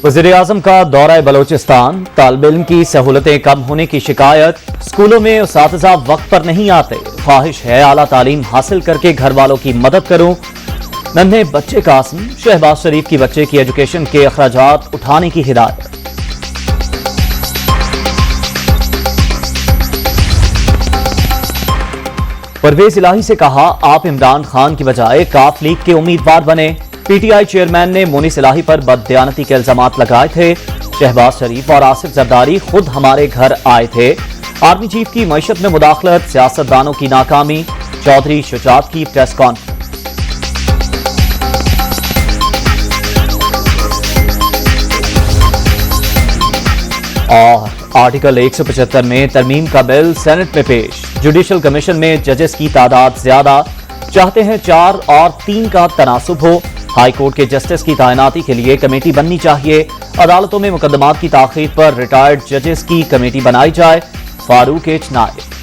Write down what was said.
वज़ीर-ए-आज़म का दौरा बलोचिस्तान, तालिब इल्म की सहूलतें कम होने की शिकायत, स्कूलों में उस्ताज़ा वक्त पर नहीं आते, ख्वाहिश है आला तालीम हासिल करके घर वालों की मदद करूं। नन्हे बच्चे कासिम, शहबाज शरीफ की बच्चे की एजुकेशन के अखराजात उठाने की हिदायत। परवेज इलाही से कहा, आप इमरान खान की बजाय काफ लीग के उम्मीदवार बने। पीटीआई चेयरमैन ने मोनिस इलाही पर बददियानती के इल्जामात लगाए थे। शहबाज शरीफ और आसिफ जरदारी खुद हमारे घर आए थे। आर्मी चीफ की मईशत में मुदाखलत, सियासतदानों की नाकामी। चौधरी शुजात की प्रेस कॉन्फ्रेंस। और आर्टिकल 175 में तरमीम का बिल सेनेट में पेश। जुडिशल कमीशन में जजेस की तादाद ज्यादा, चाहते हैं 4 और 3 का तनासुब हो। हाई कोर्ट के जस्टिस की तैनाती के लिए कमेटी बननी चाहिए। अदालतों में मुकदमात की ताखीर पर रिटायर्ड जजेस की कमेटी बनाई जाए। फारूक एच नायक।